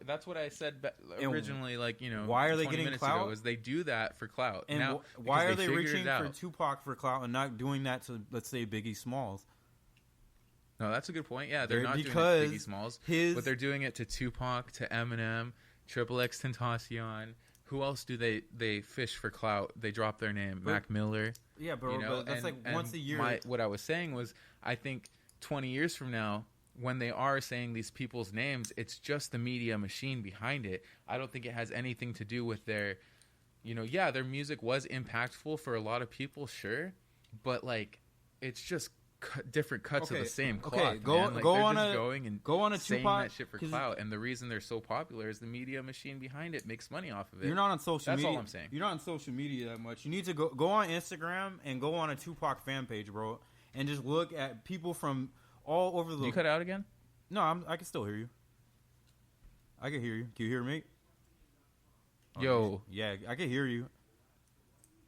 that's what I said originally. Like, you know, why are they 20 getting minutes clout? Ago, is they do that for clout. And now, why are they reaching for Tupac for clout and not doing that to, let's say, Biggie Smalls? No, that's a good point. Yeah, they're not doing it to Biggie Smalls, but they're doing it to Tupac, to Eminem, Triple X Tentacion. Who else do they fish for clout? They drop their name, Mac Miller. Yeah, bro, but that's like once a year. What I was saying was, I think 20 years from now, when they are saying these people's names, it's just the media machine behind it. I don't think it has anything to do with their, you know, yeah, their music was impactful for a lot of people, sure, but like it's just different cuts of the same cloth. Okay, go on a saying Tupac, that shit for clout, and the reason they're so popular is the media machine behind it makes money off of it. You're not on social media. That's all I'm saying. You're not on social media that much. You need to go on Instagram and go on a Tupac fan page, bro, and just look at people from all over the. Did you cut out again? No, I can still hear you. I can hear you. Can you hear me? Yo. Yeah, I can hear you.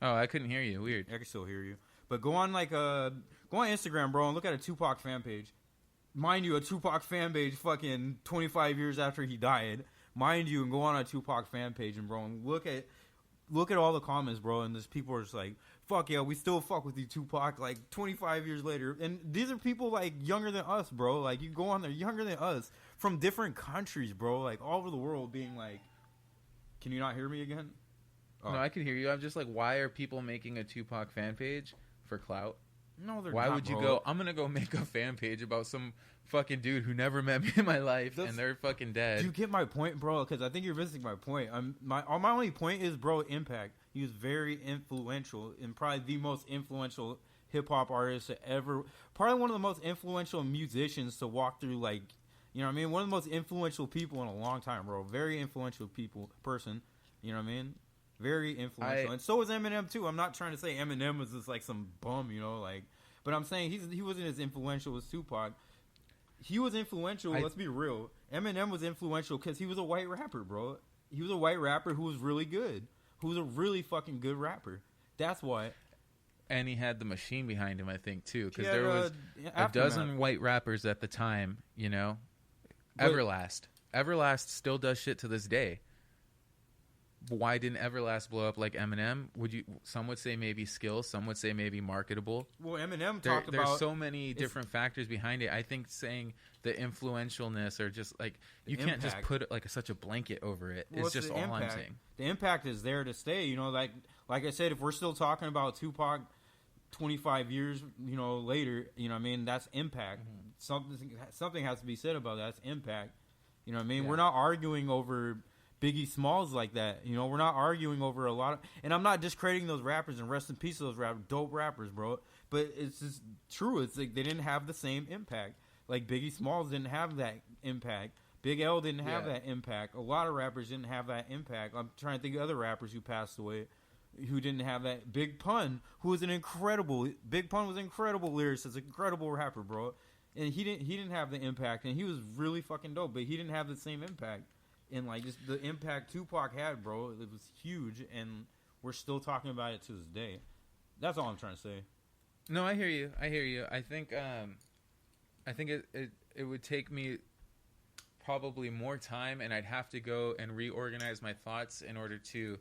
Oh, I couldn't hear you. Weird. I can still hear you. But go on go on Instagram, bro, and look at a Tupac fan page. Mind you, a Tupac fan page fucking 25 years after he died. Mind you, and go on a Tupac fan page and, bro, and look at all the comments, bro, and there's people are just like, fuck yeah, we still fuck with you, Tupac, like 25 years later. And these are people like younger than us, bro. Like, you go on there, younger than us, from different countries, bro, like all over the world, being like, can you not hear me again? Oh. No, I can hear you. I'm just like, why are people making a Tupac fan page for clout? No, they're Why not, would you bro. go, I'm going to go make a fan page about some fucking dude who never met me in my life and they're fucking dead. Do you get my point, bro? Because I think you're missing my point. My only point is, bro, impact. He was very influential and probably the most influential hip-hop artist to ever, probably one of the most influential musicians to walk through, like, you know what I mean? One of the most influential people in a long time, bro. Very influential person. You know what I mean? Very influential. And so was Eminem, too. I'm not trying to say Eminem was just like some bum, you know, like, but I'm saying he wasn't as influential as Tupac. He was influential, let's be real. Eminem was influential because he was a white rapper, bro. He was a white rapper who was really good. Who was a really fucking good rapper. That's why. And he had the machine behind him, I think, too. Because there was a dozen white rappers at the time, you know. Everlast still does shit to this day. Why didn't Everlast blow up like Eminem? Some would say maybe skill, some would say maybe marketable. Well, Eminem talked about... There's so many different factors behind it. I think saying the influentialness or just like... You can't just put like such a blanket over it. It's just all I'm saying. The impact is there to stay. You know, like I said, if we're still talking about Tupac 25 years, you know, later, you know what I mean? That's impact. Mm-hmm. Something has to be said about that. That's impact. You know what I mean? Yeah. We're not arguing over... Biggie Smalls like that, you know, we're not arguing over a lot of, and I'm not discrediting those rappers and rest in peace to those rappers, dope rappers, bro. But it's just true. It's like they didn't have the same impact. Like Biggie Smalls didn't have that impact. Big L didn't have that impact. A lot of rappers didn't have that impact. I'm trying to think of other rappers who passed away who didn't have that. Big Pun, who was Big Pun was an incredible lyricist, incredible rapper, bro. And he didn't have the impact, and he was really fucking dope, but he didn't have the same impact. And, like, just the impact Tupac had, bro, it was huge, and we're still talking about it to this day. That's all I'm trying to say. No, I hear you. I think it would take me probably more time, and I'd have to go and reorganize my thoughts in order to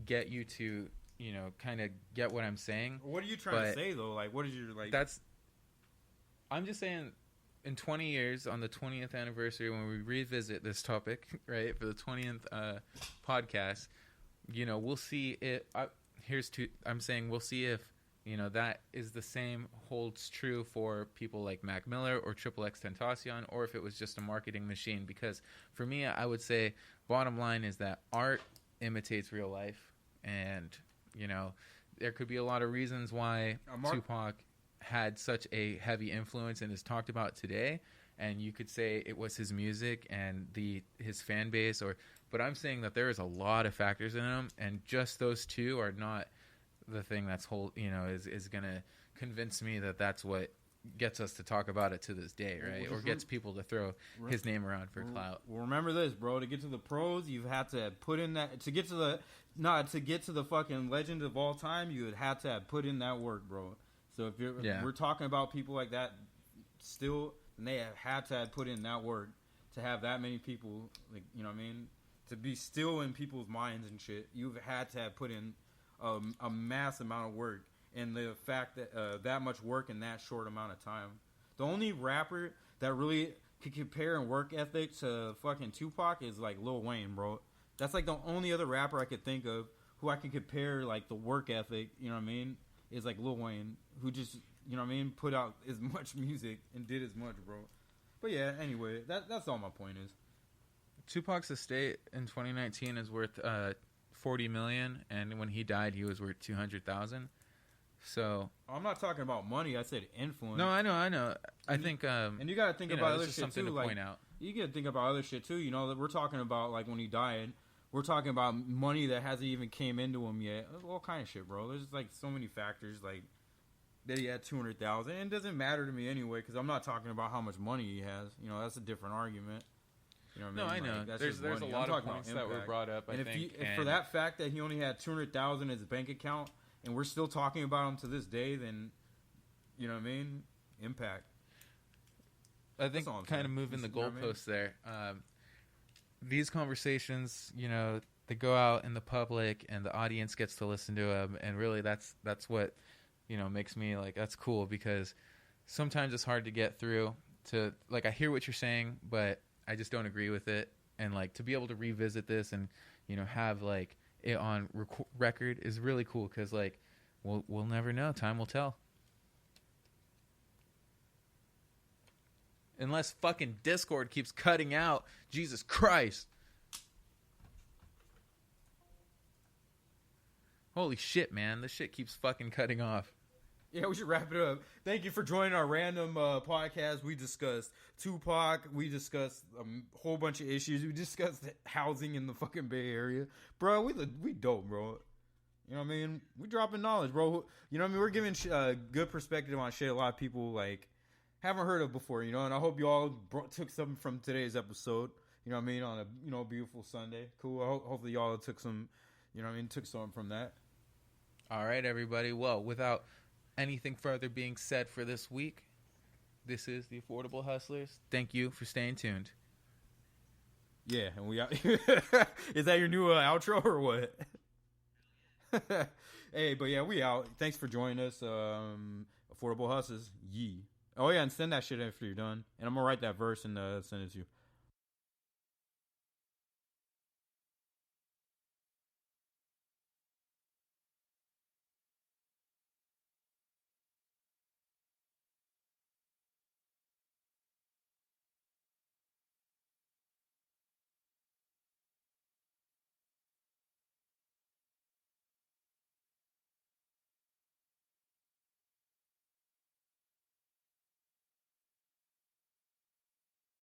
get you to, you know, kind of get what I'm saying. What are you trying to say, though? Like, what is your, like... I'm just saying... In 20 years, on the 20th anniversary, when we revisit this topic, right, for the 20th podcast, you know, we'll see it. I'm saying we'll see if, you know, that is the same, holds true for people like Mac Miller or Triple X Tentacion, or if it was just a marketing machine. Because for me, I would say, bottom line is that art imitates real life. And, you know, there could be a lot of reasons why Tupac had such a heavy influence and is talked about today, and you could say it was his music and his fan base, but I'm saying that there is a lot of factors in him, and just those two are not the thing that's is gonna convince me that that's what gets us to talk about it to this day, right? Or gets people to throw his name around for clout. Well, remember this, bro. To get to the pros, you've had to put in that. To get to the fucking legend of all time, you would have to have put in that work, bro. So if we're talking about people like that still, and they have had to put in that work to have that many people, like, you know what I mean, to be still in people's minds and shit, you've had to have put in a mass amount of work, and the fact that that much work in that short amount of time. The only rapper that really could compare in work ethic to fucking Tupac is like Lil Wayne, bro. That's like the only other rapper I could think of who I can compare like the work ethic, you know what I mean, is like Lil Wayne, who just, you know what I mean, put out as much music and did as much, bro. But yeah, anyway, that's all my point is. Tupac's estate in 2019 is worth $40 million, and when he died, he was worth $200,000. So I'm not talking about money. I said influence. No, I know. I think, and you got to think about other shit something too. To like, point out. You got to think about other shit too. You know, that we're talking about like when he died. We're talking about money that hasn't even came into him yet. All kind of shit, bro. There's like so many factors. Like that he had 200,000, and it doesn't matter to me anyway because I'm not talking about how much money he has. You know, that's a different argument. You know what I mean? No, I know. Like, There's a lot of points that were brought up. And if for that fact that he only had 200,000 in his bank account, and we're still talking about him to this day, then you know what I mean? Impact. I think kind of moving the goalposts there. These conversations, you know, they go out in the public, and the audience gets to listen to them, and really, that's what, you know, makes me like, that's cool, because sometimes it's hard to get through to, like, I hear what you're saying, but I just don't agree with it, and like to be able to revisit this and, you know, have like it on record is really cool, because like we'll never know. Time will tell. Unless fucking Discord keeps cutting out. Jesus Christ. Holy shit, man. This shit keeps fucking cutting off. Yeah, we should wrap it up. Thank you for joining our random podcast. We discussed Tupac. We discussed a whole bunch of issues. We discussed housing in the fucking Bay Area. Bro, we dope, bro. You know what I mean? We dropping knowledge, bro. You know what I mean? We're giving good perspective on shit a lot of people, like, haven't heard of before, you know? And I hope you all took something from today's episode. You know what I mean? On a, you know, beautiful Sunday. Cool. Hopefully y'all took some, you know what I mean? Took something from that. All right, everybody. Well, without anything further being said for this week, this is the Affordable Hustlers. Thank you for staying tuned. Yeah, and we out. Is that your new outro or what? Hey, but yeah, we out. Thanks for joining us. Affordable Hustlers. Yee. Oh yeah, and send that shit after you're done. And I'm gonna write that verse and send it to you.